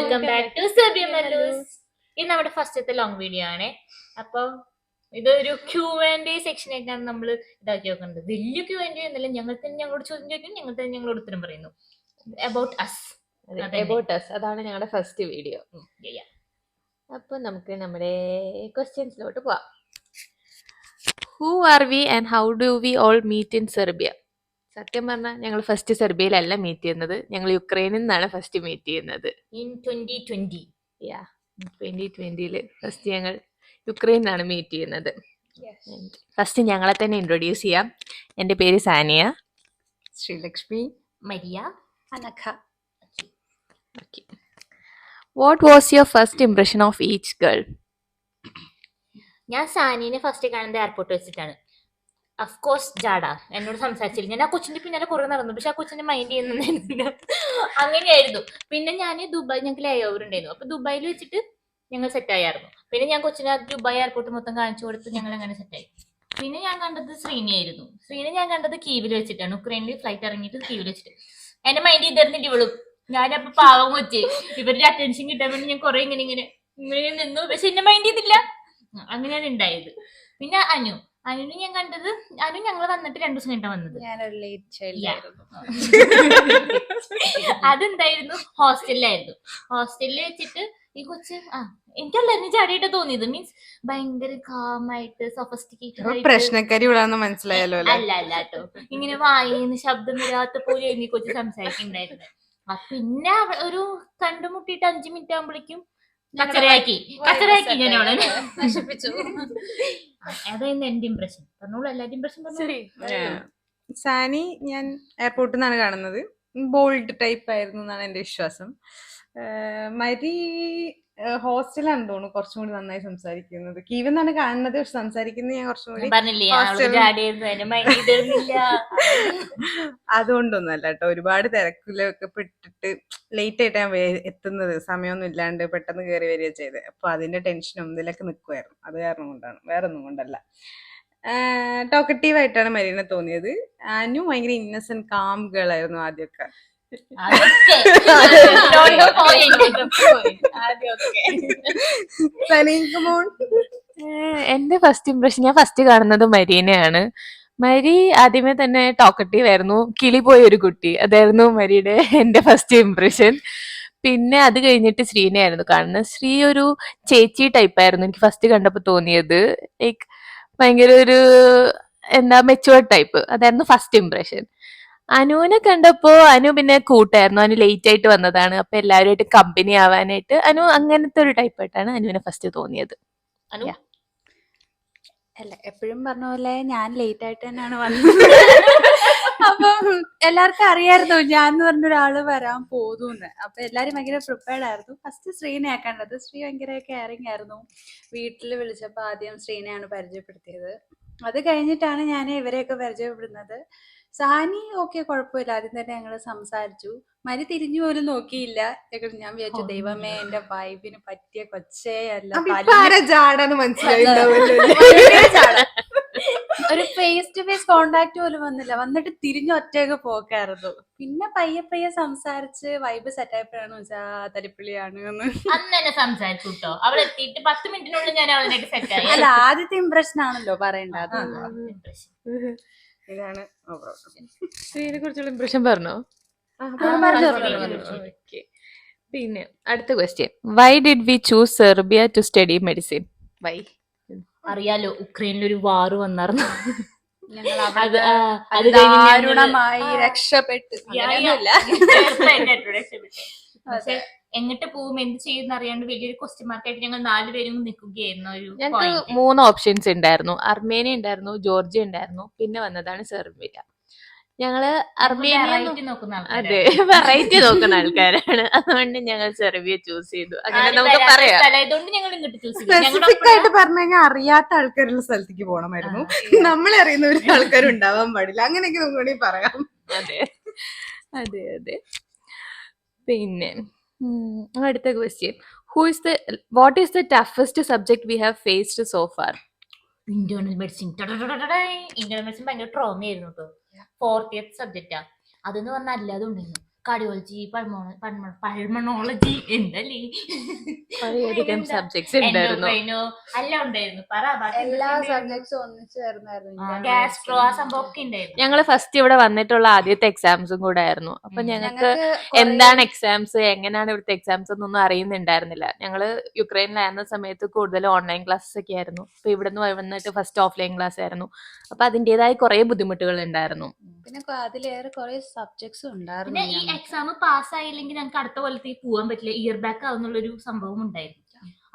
Welcome back to Serbia മെല്ലൂസ്. ഇത് നമ്മുടെ ഫസ്റ്റത്തെ ലോങ് വീഡിയോ ആണ്. അപ്പം ഇതൊരു Q&A സെക്ഷൻ ആയിട്ടാണ് നമ്മൾ ഇതാക്കി നോക്കുന്നത്. വലിയ Q&A എന്നല്ല, ഞങ്ങൾ തന്നെ ഞങ്ങളോട് ചോദ്യം ചോദിക്കും, ഞങ്ങൾ തന്നെ ഞങ്ങളോട് ഉത്തരം പറയുന്നു. അബൌട്ട് അസ്, അതാണ് ഞങ്ങളുടെ ഫസ്റ്റ് വീഡിയോ. അപ്പൊ നമുക്ക് നമ്മുടെ ക്വസ്റ്റ്യൻസിലോട്ട് പോവാം. Who are we and how do we all meet in Serbia? സത്യം പറഞ്ഞാൽ ഞങ്ങൾ ഫസ്റ്റ് സെർബിയയിലല്ല മീറ്റ് ചെയ്യുന്നത്, ഞങ്ങൾ യുക്രൈനിൽ നിന്നാണ് ഫസ്റ്റ് മീറ്റ് ചെയ്യുന്നത്. ഇൻ 2020 2020 ഫസ്റ്റ് ഞങ്ങൾ യുക്രൈനിൽ നിന്നാണ് മീറ്റ് ചെയ്യുന്നത്. ഫസ്റ്റ് ഞങ്ങളെ തന്നെ ഇൻട്രൊഡ്യൂസ് ചെയ്യാം. എൻ്റെ പേര് Sania. Sreelakshmi. Maria. Anagha. What was your first impression of each girl? ഞാൻ സാനിയെ ഫസ്റ്റ് കാണുന്നത് എയർപോർട്ട് വെച്ചിട്ടാണ്. അഫ്കോഴ്സ് ജാഡ എന്നോട് സംസാരിച്ചില്ല. ഞാൻ ആ കൊച്ചിന്റെ പിന്നാലെ കുറെ നടന്നു, പക്ഷെ ആ കൊച്ചിന്റെ മൈൻഡ് ചെയ്യുന്നുണ്ടായിരുന്നില്ല. അങ്ങനെയായിരുന്നു. പിന്നെ ഞാൻ ദുബായ്, ഞങ്ങൾക്ക് ലേ ഓവർ ഉണ്ടായിരുന്നു. അപ്പൊ ദുബായിൽ വെച്ചിട്ട് ഞങ്ങൾ സെറ്റ് ആയിരുന്നു. പിന്നെ ഞാൻ കൊച്ചിനെ ദുബായ് എയർപോർട്ട് മൊത്തം കാണിച്ചു കൊടുത്ത് ഞങ്ങൾ അങ്ങനെ സെറ്റായി. പിന്നെ ഞാൻ കണ്ടത് ശ്രീനിയായിരുന്നു. ശ്രീനെ ഞാൻ കണ്ടത് കീവിൽ വെച്ചിട്ടാണ്. ഉക്രൈനിൽ ഫ്ലൈറ്റ് ഇറങ്ങിയിട്ട് കീവിൽ വെച്ചിട്ട് എന്നെ മൈൻഡ് ചെയ്തിരുന്നിട്ട് ഇവളും. ഞാനപ്പോ പാവം വെച്ച് ഇവരുടെ അറ്റൻഷൻ കിട്ടാൻ വേണ്ടി ഞാൻ കുറെ ഇങ്ങനെ ഇങ്ങനെ ഇങ്ങനെ നിന്നു, പക്ഷെ എന്നെ മൈൻഡ് ചെയ്തില്ല. അങ്ങനെയാണ് ഉണ്ടായത്. പിന്നെ അനുവിനെ ഞാൻ കണ്ടത്, അനു ഞങ്ങൾ വന്നിട്ട് 2 ദിവസം കഴിഞ്ഞാ വന്നത്. അതെന്തായിരുന്നു, ഹോസ്റ്റലിലായിരുന്നു. ഹോസ്റ്റലിൽ വെച്ചിട്ട് ഈ കൊച്ച് എനിക്കല്ലായിരുന്നു ചാടിയിട്ട് തോന്നിയത്. മീൻസ് ഭയങ്കര കാമായിട്ട് സൊഫസ്റ്റിക്കേറ്റഡ് പ്രശ്നക്കാരി ഇവിടാന്ന് മനസ്സിലായല്ലോ. അല്ല കേട്ടോ, ഇങ്ങനെ വായിന്ന് ശബ്ദം വരാത്ത പോലെ ഈ കൊച്ച് സംസാരിക്കുന്നുണ്ടായിരുന്നത്. പിന്നെ ഒരു കണ്ടുമുട്ടിയിട്ട് 5 മിനിറ്റ് ആകുമ്പോഴേക്കും കച്ചറയാക്കി ഞാൻ അവളെ നശിപ്പിച്ചു. അതായിരുന്നു എന്റെ ഇംപ്രഷൻ. പറഞ്ഞോളൂ, എല്ലാവരും ഇംപ്രഷൻ പറഞ്ഞു. സാനി ഞാൻ എയർപോർട്ടിൽ നിന്നാണ് കാണുന്നത്. ബോൾഡ് ടൈപ്പ് ആയിരുന്നു എന്നാണ് എന്റെ വിശ്വാസം. മരി ഹോസ്റ്റലാണ് തോന്നുന്നു കുറച്ചും കൂടി നന്നായി സംസാരിക്കുന്നത്. കീവെന്നാണ് കാണുന്നത്, പക്ഷെ സംസാരിക്കുന്നത് ഞാൻ കുറച്ചും കൂടി അതുകൊണ്ടൊന്നും അല്ല കേട്ടോ. ഒരുപാട് തിരക്കിലൊക്കെ പെട്ടിട്ട് ലേറ്റ് ആയിട്ട് ഞാൻ എത്തുന്നത്, സമയമൊന്നും ഇല്ലാണ്ട് പെട്ടെന്ന് കയറി വരിക ചെയ്തത്. അപ്പൊ അതിന്റെ ടെൻഷനും ഇതിലൊക്കെ നിൽക്കുമായിരുന്നു. അത് കാരണം കൊണ്ടാണ്, വേറെ ഒന്നും കൊണ്ടല്ല. ടോക്കറ്റീവ് ആയിട്ടാണ് മരീനെ തോന്നിയത്. അനു ഭയങ്കര ഇന്നസെന്റ് കാം ഗേൾ ആയിരുന്നു ആദ്യമൊക്കെ. എന്റെ ഫസ്റ്റ് ഇംപ്രഷൻ, ഞാൻ ഫസ്റ്റ് കാണുന്നത് മരീനെയാണ്. മരി ആദ്യമേ തന്നെ ടോക്കറ്റീവ് ആയിരുന്നു, കിളി പോയ ഒരു കുട്ടി. അതായിരുന്നു മരിയുടെ എന്റെ ഫസ്റ്റ് ഇംപ്രഷൻ. പിന്നെ അത് കഴിഞ്ഞിട്ട് ശ്രീനെ ആയിരുന്നു കാണുന്നത്. ശ്രീ ഒരു ചേച്ചി ടൈപ്പ് ആയിരുന്നു എനിക്ക് ഫസ്റ്റ് കണ്ടപ്പോ തോന്നിയത്. ലൈക്ക് ഭയങ്കര ഒരു മെച്ചുവേർഡ് ടൈപ്പ്. അതായിരുന്നു ഫസ്റ്റ് ഇംപ്രഷൻ. അനുവിനെ കണ്ടപ്പോ അനു പിന്നെ കൂട്ടായിരുന്നു. അനു ലേറ്റ് ആയിട്ട് വന്നതാണ്, അപ്പൊ എല്ലാവരുമായിട്ട് കമ്പനി ആവാനായിട്ട് അനു അങ്ങനത്തെ ഒരു ടൈപ്പ് ആയിട്ടാണ് അനുവിനെ ഫസ്റ്റ് തോന്നിയത്. അല്ല, എപ്പോഴും പറഞ്ഞ പോലെ ഞാൻ ലേറ്റ് ആയിട്ട് തന്നെയാണ് വന്നത്. അപ്പം എല്ലാവർക്കും അറിയായിരുന്നു ഞാൻ എന്ന് പറഞ്ഞ ഒരാള് വരാൻ പോകുന്നു. അപ്പൊ എല്ലാരും ഭയങ്കര പ്രിപ്പയർഡ് ആയിരുന്നു. ഫസ്റ്റ് ശ്രീനെ കണ്ടത്. ശ്രീ ഭയങ്കര കെയറിങ് ആയിരുന്നു. വീട്ടിൽ വിളിച്ചപ്പോ ആദ്യം ശ്രീനെയാണ് പരിചയപ്പെടുത്തിയത്. അത് കഴിഞ്ഞിട്ടാണ് ഞാൻ ഇവരെയൊക്കെ പരിചയപ്പെടുന്നത്. സാനി ഓക്കെ, കുഴപ്പമില്ല. ആദ്യം തന്നെ ഞങ്ങള് സംസാരിച്ചു. മരി തിരിഞ്ഞു പോലും നോക്കിയില്ല. ഞാൻ വിചാരിച്ചു, ദൈവമേ, എന്റെ വൈബിന് പറ്റിയ കൊച്ചേ അല്ല. ഒരു ഫേസ് ടു ഫേസ് കോണ്ടാക്ട് പോലും വന്നില്ല. വന്നിട്ട് തിരിഞ്ഞു ഒറ്റയ്ക്ക് പോക്കായിരുന്നു. പിന്നെ പയ്യെ സംസാരിച്ച് വൈബ് സെറ്റ് ആയപ്പോഴാണ് വെച്ചാ തരിപ്പിളിയാണ് അന്നെ സംസാരിച്ചു കേട്ടോ. അവൾ എത്തിയിട്ട് 10 മിനിറ്റിനുള്ളിൽ ഞാൻ അവളായിട്ട് സെറ്റ് ആയി. അല്ല, ആദ്യത്തെ ഇംപ്രഷൻ ആണല്ലോ പറയേണ്ടത്. ഇതാണ് ശ്രീനെ കുറിച്ചുള്ള ഇംപ്രഷൻ പറഞ്ഞോ? പിന്നെ അടുത്ത question, why did we choose Serbia to study medicine? Why? അറിയാലോ, ഉക്രൈനിലൊരു വാറ് വന്നായിരുന്നു. ദാരുണമായി രക്ഷപ്പെട്ടു. പക്ഷെ എങ്ങോട്ട് പോകും, എന്ത് ചെയ്യുന്ന അറിയാണ്ട് വലിയൊരു ക്വസ്റ്റ്യൻ മാർക്കായിട്ട് ഞങ്ങൾ 4 പേരും നിൽക്കുകയായിരുന്നു. ഞങ്ങൾക്ക് 3 ഓപ്ഷൻസ് ഉണ്ടായിരുന്നു. അർമേനിയ ഉണ്ടായിരുന്നു, ജോർജിയ ഉണ്ടായിരുന്നു, പിന്നെ വന്നതാണ് സെർബിയ. ഞങ്ങള് അർമേനിയ വെറൈറ്റി നോക്കുന്ന ആൾക്കാരാണ്. അതുകൊണ്ട് ഞങ്ങൾ സെർബിയ ചൂസ് ചെയ്തു. അങ്ങനെ നമുക്ക് പറയാം. സ്പെസിഫിക് ആയിട്ട് പറഞ്ഞു കഴിഞ്ഞാൽ അറിയാത്ത ആൾക്കാരുള്ള സ്ഥലത്തേക്ക് പോകണമായിരുന്നു. നമ്മളെ അറിയുന്ന ഒരു ആൾക്കാരുണ്ടാവാൻ പാടില്ല. അങ്ങനെയൊക്കെ നമുക്ക് വേണമെങ്കിൽ പറയാം. അതെ. പിന്നെ അടുത്ത question, what is the toughest subject we have faced so far? Internal medicine. Internal medicine ഭയങ്കര ട്രോമയായിരുന്നു കേട്ടോ. 4th സബ്ജക്റ്റാ. അതെന്ന് പറഞ്ഞാൽ അല്ലാതെ ഉണ്ടായിരുന്നു. കാർഡിയോളജി, പൾമണോളജി, എന്തല്ലേ വളരെയധികം സബ്ജക്ട്സ് ഉണ്ടായിരുന്നു. എൻഡോക്രൈനോ എല്ലാം ഉണ്ടായിരുന്നു. പറ എല്ലാ സബ്ജക്ട്സും ഒന്നിച്ച് ചേർന്നായിരുന്നു ഗാസ്ട്രോ ആ സംഭവം ഒക്കെ ഉണ്ടായിരുന്നു. ഞങ്ങള് ഫസ്റ്റ് ഇവിടെ വന്നിട്ടുള്ള ആദ്യത്തെ എക്സാംസും കൂടെ ആയിരുന്നു. അപ്പൊ ഞങ്ങൾക്ക് എന്താണ് എക്സാംസ്, എങ്ങനെയാണ് ഇവിടുത്തെ എക്സാംസ് എന്നൊന്നും അറിയുന്നുണ്ടായിരുന്നില്ല. ഞങ്ങള് യുക്രൈനിലായിരുന്ന സമയത്ത് കൂടുതൽ ഓൺലൈൻ ക്ലാസ്സസ് ഒക്കെ ആയിരുന്നു. അപ്പൊ ഇവിടുന്ന് വന്നിട്ട് ഫസ്റ്റ് ഓഫ്ലൈൻ ക്ലാസ് ആയിരുന്നു. അപ്പൊ അതിന്റേതായ കുറെ ബുദ്ധിമുട്ടുകൾ ഉണ്ടായിരുന്നു. പിന്നെ അതിലേറെ കുറെ സബ്ജക്ട്സ് പിന്നെ ഉണ്ടായിരുന്നു ഈ എക്സാം പാസ്സായില്ലെങ്കിൽ ഞങ്ങൾക്ക് അടുത്ത കൊല്ലത്തേക്ക് പോകാൻ പറ്റില്ല, ഇയർ ബാക്ക് ആവുന്നുള്ളൊരു സംഭവം ഉണ്ടായിരുന്നു.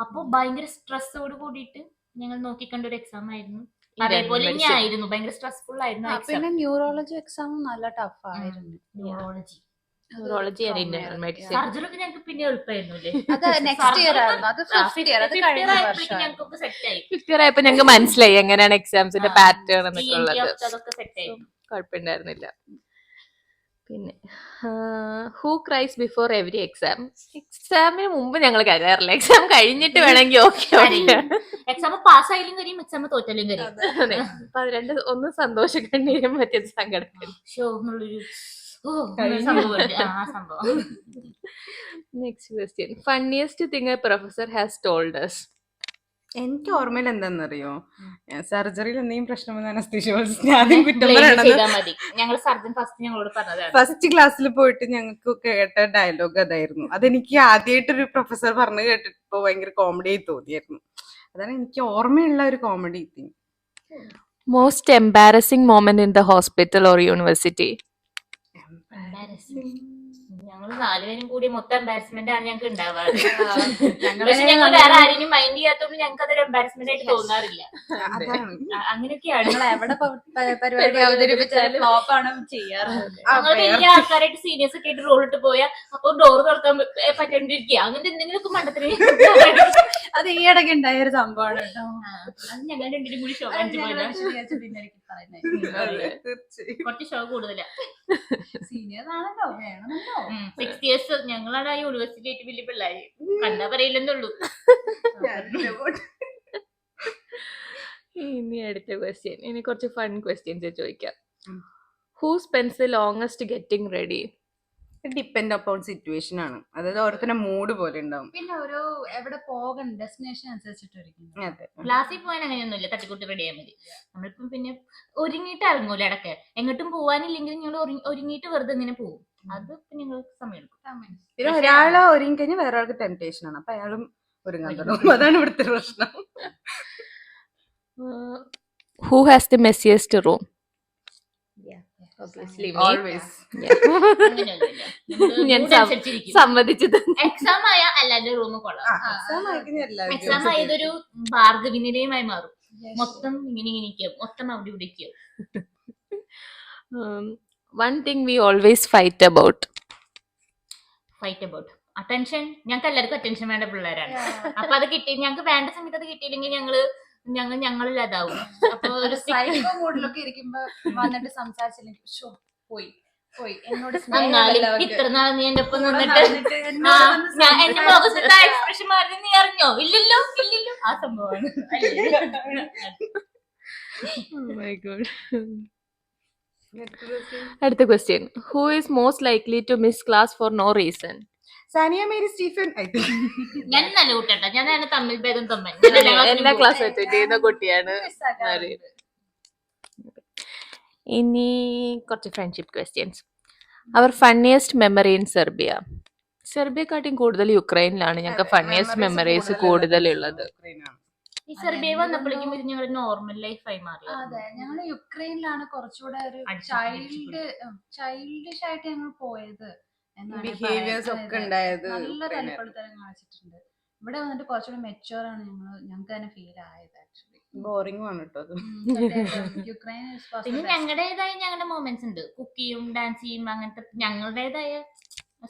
അപ്പൊ ഭയങ്കര സ്ട്രെസ്സോട് കൂടിയിട്ട് ഞങ്ങൾ നോക്കിക്കണ്ട ഒരു എക്സാം ആയിരുന്നു. അതേപോലെ തന്നെ ആയിരുന്നു, ഭയങ്കര സ്ട്രെസ്ഫുൾ ആയിരുന്നു എക്സാം. പിന്നെ ന്യൂറോളജി എക്സാം നല്ല ടഫ് ആയിരുന്നു. Neurology, neurology and internal medicine. Surgery ഒക്കെ ഞങ്ങൾക്ക് പിന്നെ എളുപ്പമായിരുന്നു അല്ലേ? അത് നെക്സ്റ്റ് ഇയർ ആയിരുന്നു, അത് ഫിഫ്ത് ഇയർ, അത് കഴിഞ്ഞ വർഷം. ഞങ്ങൾക്ക് സെറ്റ് ആയി. ഫിഫ്ത് ഇയർ ആയപ്പോ ഞങ്ങൾക്ക് മനസ്സിലായി എങ്ങനെയാണ് എക്സാംസിന്റെ പാറ്റേൺ എന്നൊക്കെ ഉള്ളത്. അതൊക്കെ സെറ്റ് ആയി. കുഴപ്പമുണ്ടായിരുന്നില്ല. പിന്നെ who cries before every exam? എക്സാമിന് മുമ്പ് ഞങ്ങൾ കരയാറില്ല, എക്സാം കഴിഞ്ഞിട്ട് വേണമെങ്കിൽ ഓക്കെ. എക്സാം പാസ്സായാലും കഴിയും, എക്സാം തോറ്റാലും കഴിയും. അതെ, അപ്പൊ അത് രണ്ട്, ഒന്ന് സന്തോഷം കണ്ണീരും മറ്റേത് സങ്കടം. ഷോ എന്നുള്ളൊരു സംഭവം, ആ സംഭവം. Next question, funniest thing A professor has told us? എനിക്ക് ഓർമ്മയിൽ എന്താണെന്നറിയോ, സർജറിയിൽ എന്തെങ്കിലും പ്രശ്നം വന്ന അനസ്തീഷ്യോളജിസ്റ്റ് ആദ്യം കുറ്റം പറയണത്. മതി, ഞങ്ങൾ സർജൻ ഫസ്റ്റ് ഞങ്ങളോട് പറഞ്ഞതാണ്. ഫസ്റ്റ് ക്ലാസ്സിൽ പോയിട്ട് ഞങ്ങൾക്ക് കേട്ട ഡയലോഗ് അതായിരുന്നു. അതെനിക്ക് ആദ്യമായിട്ടൊരു പ്രൊഫസർ പറഞ്ഞു കേട്ടിപ്പോ ഭയങ്കര കോമഡി ആയി തോന്നിയായിരുന്നു. അതാണ് എനിക്ക് ഓർമ്മയുള്ള ഒരു comedy thing. Most embarrassing moment in the hospital or university? ഞങ്ങൾ നാലുപേരും കൂടി മൊത്തം എംബാരസ്മെന്റ് ആണ് ഞങ്ങൾക്ക് ഉണ്ടാവാറ്. പക്ഷെ ഞങ്ങൾ വേറെ ആരെയും മൈൻഡ് ചെയ്യാത്തോണ്ട് ഞങ്ങൾക്ക് അതൊരു എംബാരസ്മെന്റ് ആയിട്ട് തോന്നാറില്ല. അങ്ങനെയൊക്കെയാണ് ഞങ്ങൾ എവിടെ പരിപാടി അവതരിപ്പിച്ചാലും ഫ്ലോപ്പ് ആണ് ചെയ്യാറ്. ഞങ്ങൾ വലിയ ആൾക്കാരായിട്ട് സീനിയേഴ്സ് ഒക്കെ ആയിട്ട് റോൾ ഇട്ട് പോയാൽ അപ്പൊ ഡോർ തുറക്കാൻ പറ്റാണ്ടിരിക്കുക, അങ്ങനത്തെ എന്തെങ്കിലുമൊക്കെ മണ്ടത്തിന്. അത് ഈ ഇടയ്ക്ക് ഉണ്ടായ ഒരു സംഭവമാണ് കേട്ടോ. അത് ഞങ്ങൾ രണ്ടിനും കൂടി ഷോ കാണിച്ചു പോയതാ. കുറച്ച് ഷോ കൂടുതലാ. സീനിയേഴ്സ് ആണല്ലോ, വേണമല്ലോ. 6 years ഞങ്ങളാണ് ആ യൂണിവേഴ്സിറ്റി ആയിട്ട് വലിയ പിള്ളേര്, കണ്ടാ പറയില്ലെന്നുള്ളൂ. ഇനി അടുത്ത ക്വസ്റ്റ്യൻ, ഇനി കുറച്ച് ഫൺ ക്വസ്റ്റ്യൻസ് ചോദിക്കാം. Who spends the longest getting ready? Depend upon situation ആണ്, അതായത് ഓരോരുത്തരുടെ മൂഡ് പോലെ ഉണ്ടാവും. പിന്നെ ഒരു എവിടെ പോകണം ഡെസ്റ്റിനേഷൻ അനുസരിച്ചിട്ടായിരിക്കും. അതെ, ക്ലാസ്സിൽ പോകാൻ അങ്ങനെയൊന്നുമില്ല, തട്ടിക്കൂട്ടി റെഡി ആയാൽ മതി. നമ്മളിപ്പം പിന്നെ ഒരുങ്ങിയിട്ട് ഇറങ്ങൂല ഇടയ്ക്ക്, എങ്ങോട്ടും പോവാനില്ലെങ്കിൽ ഞങ്ങൾ ഒരുങ്ങിയിട്ട് വെറുതെ ഇങ്ങനെ പോകും. അത് ഞങ്ങൾക്ക് സമയം എടുക്കും. പിന്നെ ഒരാള് ഒരുങ്ങി കഴിഞ്ഞാൽ വേറെ ആൾക്ക് ടെംപ്ടേഷൻ ആണ്, അപ്പൊ അയാളും ഒരുങ്ങാൻ തുടങ്ങും. അതാണ് ഇവിടുത്തെ പ്രശ്നം. Who has the messiest room? Always. ഞാൻ സമ്മതിച്ചത്. എക്സാം ആയാൽ അല്ലാതെ റൂം കൊള്ളാം. എക്സാം ആയതൊരു ഭാർഗവിനിലയമായി മാറും. മൊത്തം ഇങ്ങനെ ഇരിക്കും, മൊത്തം അവിടെ ഇരിക്കും. One thing we always fight about? Attention. ഞങ്ങൾക്ക് എല്ലാവർക്കും അറ്റൻഷൻ വേണ്ട പിള്ളേരാണ്. അപ്പൊ അത് കിട്ടി, ഞങ്ങൾക്ക് വേണ്ട സമയത്ത് അത് കിട്ടിയില്ലെങ്കിൽ ഞങ്ങളില്ലാതാവും. അപ്പൊ ഒരു സൈക്കോ മൂഡിലൊക്കെ ഇരിക്കുമ്പോ വന്നിട്ട് സംസാരിച്ചില്ലെങ്കിൽ പോയി എന്നോട് ഇത്ര നാൾ നീ എന്റെ ഒപ്പം നിന്നിട്ട് എന്റെ മുഖത്തെ എക്സ്പ്രഷൻ മാറി നീ അറിഞ്ഞോ? ഇല്ലല്ലോ ആ സംഭവമാണ്. അടുത്ത question, who is most likely to miss class for no reason? Sania Mary Stephen. ഞാൻ നല്ല കുട്ടിയാ, ഞാൻ തമ്മിൽ ഭേദം തമ്മിൽ എല്ലാ ക്ലാസ് അറ്റൻഡ് ചെയ്യുന്ന കുട്ടിയാണ്. ഇനി കുറച്ച് ഫ്രണ്ട്ഷിപ്പ് ക്വസ്റ്റ്യൻസ്. അവർ ഫണ്ണിയസ്റ്റ് മെമ്മറി ഇൻ സെർബിയ? സെർബിയക്കാട്ടിയും കൂടുതൽ യുക്രൈനിലാണ് ഞങ്ങൾക്ക് ഫണ്ണിയസ്റ്റ് മെമ്മറീസ് കൂടുതലുള്ളത്. ഈ സെർബിയ വന്നപ്പോഴേക്കും ഇത് ഞങ്ങളുടെ നോർമൽ ലൈഫായി മാറി. അതെ, ഞങ്ങൾ യുക്രൈനിലാണ് കുറച്ചുകൂടെ ഒരു ചൈൽഡിഷ് ആയിട്ട് ഞങ്ങൾ പോയത്. ബിഹേവിയേഴ്സ് ഒക്കെ ഉണ്ടായത് നല്ല തലപ്പെടുത്തരം കാണിച്ചിട്ടുണ്ട്. ഇവിടെ വന്നിട്ട് കുറച്ചുകൂടെ മെച്ചുവർ ആണ് ഞങ്ങൾക്ക് തന്നെ ഫീൽ ആയത്. ആക്ച്വലി ബോറിംഗ് ആണ് കേട്ടോ അത്. യുക്രൈൻ പിന്നെ ഞങ്ങളുടേതായ ഞങ്ങളുടെ മൊമെന്റ്സ് ഉണ്ട്, കുക്കിയും ഡാൻസ് ചെയ്യും, അങ്ങനത്തെ ഞങ്ങളുടേതായ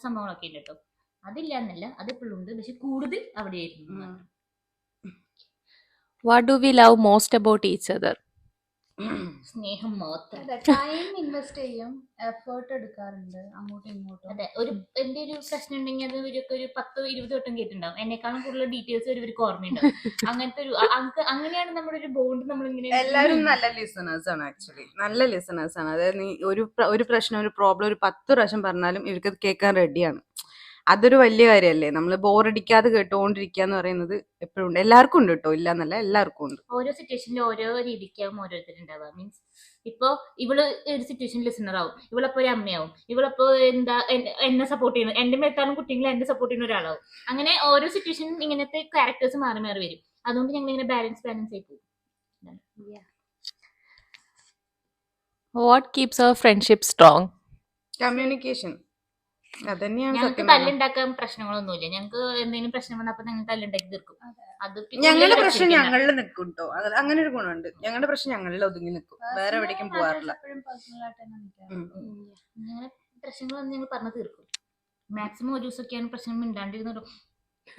സംഭവങ്ങളൊക്കെ ഉണ്ട് കേട്ടോ. അതില്ല എന്നല്ല, അതിപ്പോഴും ഉണ്ട്, പക്ഷെ കൂടുതൽ അവിടെയായിരുന്നു. What do we love most about each other? സ്നേഹം മാത്രം. ടൈം ഇൻവെസ്റ്റ് ചെയ്യും, എഫേർട്ട് എടുക്കാറുണ്ട് അങ്ങോട്ടും ഇങ്ങോട്ടും. അതെ, എന്റെ ഒരു പ്രശ്നം ഉണ്ടെങ്കിൽ അത് ഇവരൊക്കെ ഒരു 10-20 വട്ടം കേട്ടിട്ടുണ്ടാവും. എന്നെക്കാളും കൂടുതൽ ഡീറ്റെയിൽസ് ഇവർക്ക് ഓർമ്മയുണ്ടാവും. അങ്ങനത്തെ ഒരു അങ്ങനെയാണ് നമ്മുടെ ഒരു ബോണ്ട്. നമ്മളിങ്ങനെ എല്ലാരും നല്ല ലിസണേഴ്സ് ആണ് ആക്ച്വലി, നല്ല ലിസണേഴ്സ് ആണ്. അതായത് നീ ഒരു പ്രശ്നം, ഒരു പ്രോബ്ലം ഒരു 10 പ്രാവശ്യം പറഞ്ഞാലും ഇവർക്ക് കേൾക്കാൻ റെഡിയാണ്. അതൊരു വലിയ കാര്യമല്ലേ. നമ്മൾ ബോറടിക്കാതെ കേട്ടുകൊണ്ടിരിക്കുക എന്ന് പറയുന്നത് എപ്പോഴും ഉണ്ട്. എല്ലാവർക്കും ഉണ്ട് കേട്ടോ, ഇല്ല എന്നല്ല, എല്ലാവർക്കും ഉണ്ട്. ഓരോ സിറ്റുവേഷനിൽ ഓരോ രീതിക്കാവും ഓരോരുത്തരുണ്ടാവുക. മീൻസ് ഇപ്പൊ ഇവള് ഒരു സിറ്റുവേഷൻ ലിസണർ ആവും, ഇവളപ്പോ ഒരു അമ്മയാവും, ഇവളപ്പോ എന്താ എന്നെ സപ്പോർട്ട് ചെയ്യുന്നു, എന്റെ മേത്താനും കുട്ടികളെ എന്നെ സപ്പോർട്ട് ചെയ്യുന്ന ഒരാളാവും. അങ്ങനെ ഓരോ സിറ്റുവേഷനും ഇങ്ങനത്തെ ക്യാരക്ടേഴ്സ് മാറി മാറി വരും. അതുകൊണ്ട് ഞങ്ങൾ ഇങ്ങനെ ബാലൻസ് ആയി പോകും. What keeps our friendship strong? Communication, അതന്നെയാണ് ഞങ്ങൾക്ക് സത്യം പറഞ്ഞാൽ. തല്ലുണ്ടാക്കാൻ പ്രശ്നങ്ങളൊന്നുമില്ല. ഞങ്ങൾക്ക് എന്തെങ്കിലും പ്രശ്നം വന്നപ്പോ ഞങ്ങൾ തല്ലുണ്ടാക്കി തീർക്കും. അത് പിന്നെ ഞങ്ങളുടെ ഉള്ളിൽ പ്രശ്നം വെച്ചിരിക്കണ്ട. ഞങ്ങളിൽ നിൽക്കും കേട്ടോ. അങ്ങനെ ഒരു ഗുണമുണ്ട്. ഞങ്ങളുടെ പ്രശ്നം ഞങ്ങളിൽ ഒതുങ്ങി നിൽക്കും, വേറെ എവിടേക്കും പോകാറില്ല. എപ്പോഴും പേഴ്സണൽ ആയിട്ട് തന്നെ നിൽക്കാറുണ്ട്. ഞങ്ങൾ പ്രശ്നങ്ങൾ വന്ന് ഞങ്ങൾ പറഞ്ഞു തീർക്കും. മാക്സിമം ഒരു ദിവസമൊക്കെയാണ് പ്രശ്നം മിണ്ടാണ്ടിരുന്നൊരു.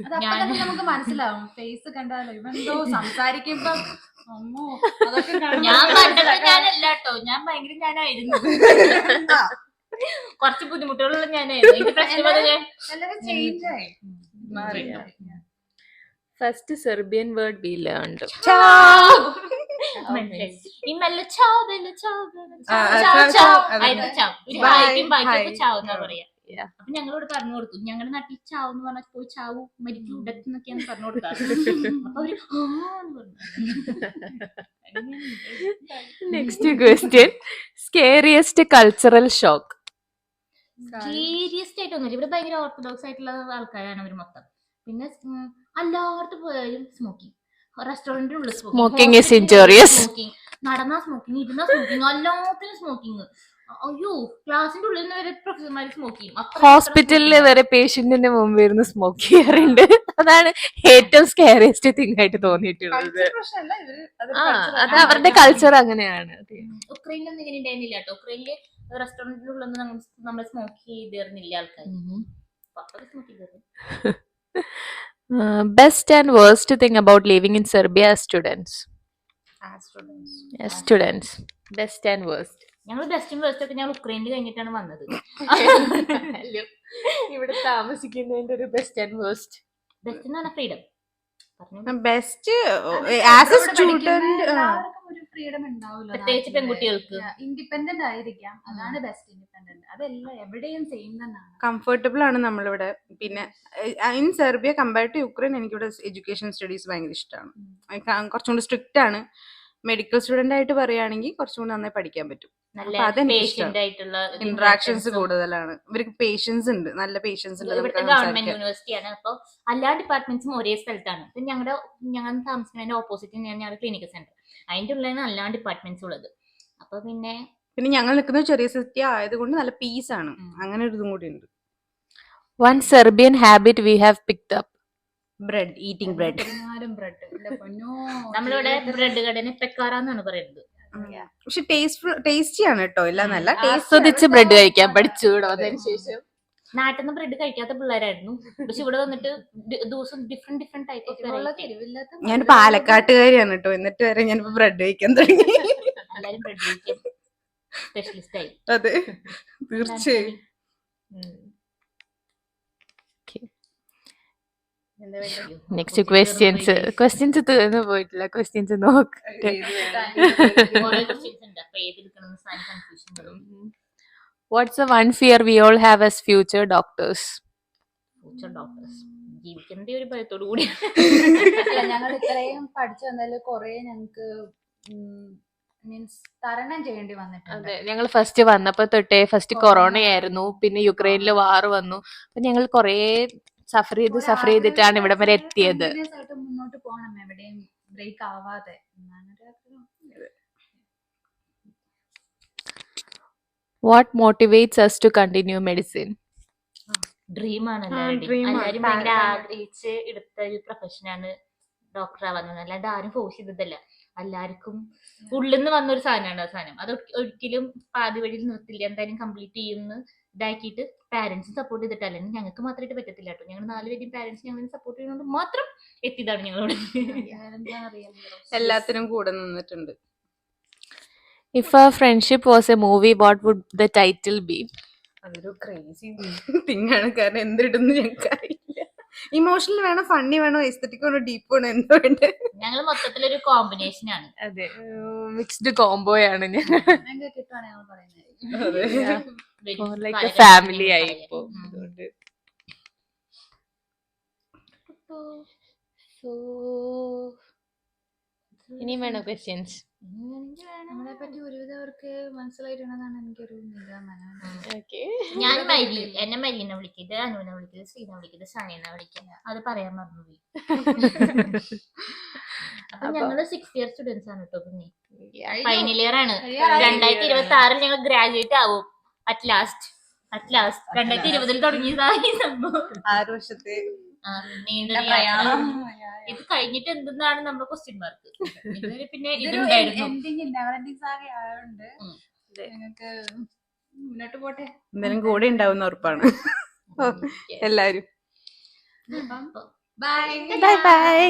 അതപ്പോ തന്നെ നമുക്ക് മനസ്സിലാവും, ഫേസ് കണ്ടാലോ ഇവെന്തോ സംസാരിക്കുമ്പോ അമ്മോ അതൊക്കെ ഞാൻ പണ്ടത്തെ ഞാനല്ലാട്ടോ, ഞാൻ ഭയങ്കര ഞാനായിരുന്നു. കുറച്ച് ബുദ്ധിമുട്ടുകളുള്ള ഞാനായിരുന്നു. എനിക്ക് പ്രശ്നം വന്ന് ഞാൻ എല്ലാവരും ചേഞ്ച് ആയി മാറി. First Serbian word V learned. ഈ മെല്ലെ ചാവ് മെല്ലെ ചാവ് ആ, ചാവ് ചാവ്, ചാവ് അതെ. ആയിരുന്നു ചാവ്. ഒരു Bye, ഹായ്ക്കും ബാക്കിയൊക്കെ hi. ചാവ് എന്നാ പറയാ. Yeah. അപ്പൊ ഞങ്ങളോട് പറഞ്ഞു കൊടുത്തു, ഞങ്ങളുടെ നാട്ടിൽ ചാവ് എന്ന് പറഞ്ഞാൽ പോയി ചാവു മരിക്കൂ ഡെത്ത് എന്നൊക്കെയാണ് പറഞ്ഞു കൊടുക്കാറ്. അപ്പൊ അവര് next question, scariest cultural shock? Serious ആയിട്ടൊന്നുമില്ല. ഇവിടെ ഭയങ്കര ഓർത്തഡോക്സ് ആയിട്ടുള്ള ആൾക്കാരാണ് അവർ മൊത്തം. പിന്നെ എല്ലായിടത്തും പോയാലും സ്മോക്കിംഗ്, റെസ്റ്റോറന്റിനുള്ളിൽ Smoking is injurious. സ്മോക്കിംഗ്, നടന്നാ സ്മോക്കിംഗ്, ഇരുന്നാ സ്മോക്കിംഗ്, എല്ലാത്തിനും സ്മോക്കിംഗ്. അയ്യോ, ക്ലാസിന്റെ ഉള്ളിൽ നിന്ന് വരെ പ്രൊഫസർമാര് സ്മോക്ക് ചെയ്യും. ഹോസ്പിറ്റലില് വരെ പേഷ്യന്റിന്റെ മുമ്പ് ഇരുന്ന് സ്മോക്ക് ചെയ്യാറുണ്ട്. അതാണ് ഏറ്റവും സ്കേറിയസ്റ്റ് തിങ് ആയിട്ട് തോന്നിയിട്ടുള്ളത്. പ്രശ്നമല്ല, ഇവര് ആ, അത് അവരുടെ കൾച്ചർ അങ്ങനെയാണ്. ഉക്രൈനിലൊന്നും ഇങ്ങനെ ഉണ്ടായിരുന്നില്ല കേട്ടോ. ഉക്രൈനില് റെസ്റ്റോറന്റിനുള്ളിൽ നമ്മൾ സ്മോക്ക് ചെയ്തിരുന്നില്ല ആൾക്കാർ. സ്മോക്ക് ചെയ്തിരുന്നു. Best and worst thing about living in Serbia as students? As students, best and worst. ഞങ്ങൾ ബെസ്റ്റും വേസ്റ്റും ഒക്കെ ഞങ്ങൾ ഉക്രൈനിൽ കഴിഞ്ഞിട്ടാണ് വന്നത്. ഇവിടെ താമസിക്കുന്നതിന്റെ ഒരു ബെസ്റ്റ് ആൻഡ് വേസ്റ്റ്. ബെസ്റ്റ് എന്ന് പറഞ്ഞാൽ freedom. Best as A student എല്ലാവർക്കും ഒരു ഫ്രീഡം ഉണ്ടാവില്ല, പ്രത്യേകിച്ച് പെൺകുട്ടികൾക്ക്. ഇൻഡിപെൻഡന്റ് ആയിരിക്കാം, അതാണ് ബെസ്റ്റ്. ഇൻഡിപെൻഡന്റ് അതെല്ലാം എവിടെയും സെയിം തന്നെയാണ്. കംഫർട്ടബിൾ ആണ് നമ്മളിവിടെ. പിന്നെ in Serbia compared to Ukraine എനിക്കിവിടെ എഡ്യൂക്കേഷൻ സ്റ്റഡീസ് ഭയങ്കര ഇഷ്ടമാണ്. കുറച്ചും കൂടി സ്ട്രിക്റ്റ് ആണ്. മെഡിക്കൽ സ്റ്റുഡന്റ് ആയിട്ട് പറയുകയാണെങ്കിൽ കുറച്ചും കൂടി നന്നായി പഠിക്കാൻ പറ്റും. നല്ല അപ്പൊ അതെനിക്ക് ഇഷ്ടമാണ്. പേഷ്യന്റ് ആയിട്ടുള്ള ഇന്ററാക്ഷൻസ് കൂടുതലാണ്. ഇവർക്ക് പേഷ്യൻസ് ഉണ്ട്, നല്ല പേഷ്യൻസ് ഉണ്ട്. ഇവിടുത്തെ ഗവൺമെന്റ് യൂണിവേഴ്സിറ്റിയാണ്. അപ്പൊ എല്ലാ ഡിപ്പാർട്ട്മെന്റ്സും ഒരേ സ്ഥലത്താണ്. ഇപ്പൊ ഞങ്ങൾ താമസിക്കുന്നതിന്റെ ഓപ്പോസിറ്റ് ഞങ്ങളുടെ ക്ലിനിക്കൽ സെന്റർ, അതിന്റെ ഉള്ളിലാണ് എല്ലാ ഡിപ്പാർട്ട്മെന്റ്സും ഉള്ളത്. അപ്പൊ പിന്നെ ഞങ്ങൾ നിൽക്കുന്നത് ചെറിയ സിറ്റി ആയതുകൊണ്ട് നല്ല പീസ് ആണ്. അങ്ങനെ ഒരു ഇതും കൂടി ഉണ്ട്. One Serbian habit we have picked up? Bread, eating bread. നമ്മളിവിടെ ബ്രെഡ് കടനെ പെക്കാറാന്നാണ് പറയുന്നത്. പക്ഷെ ടേസ്റ്റി ആണ് കേട്ടോ, ഇല്ല എന്നല്ല. ആസ്വദിച്ച് ബ്രെഡ് കഴിക്കാൻ പഠിച്ചു ഇവിടെ വന്നതിന് ശേഷം. നാട്ടിൽ നിന്ന് ബ്രെഡ് കഴിക്കാത്ത പിള്ളേരായിരുന്നു. പക്ഷെ ഇവിടെ വന്നിട്ട് ദിവസം ഡിഫറെന്റ് ടൈപ്പ് ഓഫ് വെറൈറ്റി. ഞാൻ പാലക്കാട്ടുകാരിയാണ് കേട്ടോ, എന്നിട്ട് വരെ ഞാനിപ്പോ ബ്രെഡ് കഴിക്കാൻ തുടങ്ങി. എല്ലാരും ബ്രെഡ് കഴിക്കാൻ സ്പെഷ്യലിസ്റ്റ് ആയി. അതെ, തീർച്ചയായും. നെക്സ്റ്റ് ക്വസ്റ്റ്യൻസ് തീർന്നു പോയിട്ടില്ല. ക്വസ്റ്റ്യൻസ് നോക്കട്ടെ. ഓരോ questions ഉണ്ട്. അപ്പൊ ഏതെടുക്കണമെന്ന് കൺഫ്യൂഷൻ വരും. What's the one fear we all have as future doctors? Future doctors ജീവിക്കുന്നതേ ഒരു ഭയത്തോടു കൂടി. ഞങ്ങൾ ഇത്രയും പഠിച്ചു വന്നാല് കൊറേ ഞങ്ങക്ക് മീൻസ് തരണം ചെയ്യേണ്ടി വന്നിട്ടുണ്ട്. അതെ, ഞങ്ങൾ ഫസ്റ്റ് വന്നപ്പോ തൊട്ടേ ഫസ്റ്റ് കൊറോണ ആയിരുന്നു, പിന്നെ യുക്രൈനിൽ വാർ വന്നു. അപ്പൊ ഞങ്ങൾ കൊറേ സഫർ ചെയ്തിട്ടാണ് ഇവിടെ വരെ എത്തിയത്. Continuous ആയിട്ട് മുന്നോട്ട് പോകണം, എവിടെയും ബ്രേക്ക് ആവാതെ. What motivates us to continue medicine? ഡ്രീമാണ് dream ആണ്. എല്ലാവരും ഭയങ്കര ആഗ്രഹിച്ച് എടുത്ത ഒരു പ്രൊഫഷനാണ് ഡോക്ടർ ആവാന്നത്. അല്ലാണ്ട് ആരും ഫോഴ്സ് ചെയ്തതല്ല. എല്ലാവർക്കും ഉള്ളിൽ നിന്ന് വന്നൊരു സാധനമാണ് ആ സാധനം. അത് ഒരിക്കലും പാതി വഴിയിൽ നിർത്തില്ല, എന്തായാലും കംപ്ലീറ്റ് ചെയ്യുന്ന ഇതാക്കിയിട്ട് പാരന്റ്സും സപ്പോർട്ട് ചെയ്തിട്ട്. അല്ലെങ്കിൽ ഞങ്ങൾക്ക് മാത്രമായിട്ട് പറ്റത്തില്ല കേട്ടോ. ഞങ്ങൾ 4 പേരും പാരന്റ്സ് ഞങ്ങളെ സപ്പോർട്ട് ചെയ്യുന്നത് മാത്രം എത്തിയതാണ് ഞങ്ങളോട്. എല്ലാത്തിനും കൂടെ നിന്നിട്ടുണ്ട്. If our friendship was a movie, what would the title be? അതൊരു ക്രേസി തിങ് ആണ്. കാരണം എന്തിടുന്നു ഞങ്ങൾക്ക് അറിയില്ല. ഇമോഷണൽ വേണോ, ഫണ്ണി വേണോ, എസ്തറ്റിക് വേണോ, ഡീപ്പ് വേണോ, എന്തോ വേണ്ടേ? ഞങ്ങൾ മൊത്തത്തിലൊരു കോമ്പിനേഷൻ ആണ്. അതെ, മിക്സ്ഡ് കോംബോയാണ് ഞാൻ. ഞങ്ങൾക്ക് കിട്ടുവാണ് ഞങ്ങൾ പറയുന്നത്. ലൈക്ക് ഫാമിലി ആയി ഇപ്പോ. അതുകൊണ്ട് ഇനി വേണോ ക്വസ്റ്റ്യൻസ്? നമ്മളെ പറ്റി ഒരുവിധവർക്ക് മനസ്സിലായിട്ടുണ്ടെന്നാണ് എനിക്കൊരു നിഗമനം. ഞാൻ മരി, എന്നെ മരീനെ വിളിക്കരുത്, അനുവിനെ വിളിക്കരുത്, ശ്രീനെ വിളിക്കരുത്, സനീനെ വിളിക്കരുത്. അത് പറയാൻ മറന്നുപോയി. അപ്പൊ ഞങ്ങള് 6th year സ്റ്റുഡൻസ് ആണ് കേട്ടോ. പിന്നെ ഫൈനൽ ഇയർ ആണ്. 2026 ഞങ്ങൾ ഗ്രാജുവേറ്റ് ആവും. അറ്റ് ലാസ്റ്റ് 2020 തുടങ്ങിയതാ ഈ സംഭവം. 6 വർഷത്തെ നീണ്ട പ്രയാണം. ഇത് കഴിഞ്ഞിട്ട് എന്തെന്നാണ് നമ്മുടെ ക്വസ്റ്റ്യൻ മാർക്ക്. പിന്നെ ഇതുണ്ടായിരുന്നു. ഞങ്ങൾക്ക് മുന്നോട്ട് പോട്ടെ. എന്തായാലും കൂടെ ഉണ്ടാവുന്ന ഉറപ്പാണ് എല്ലാരും. Bye bye bye.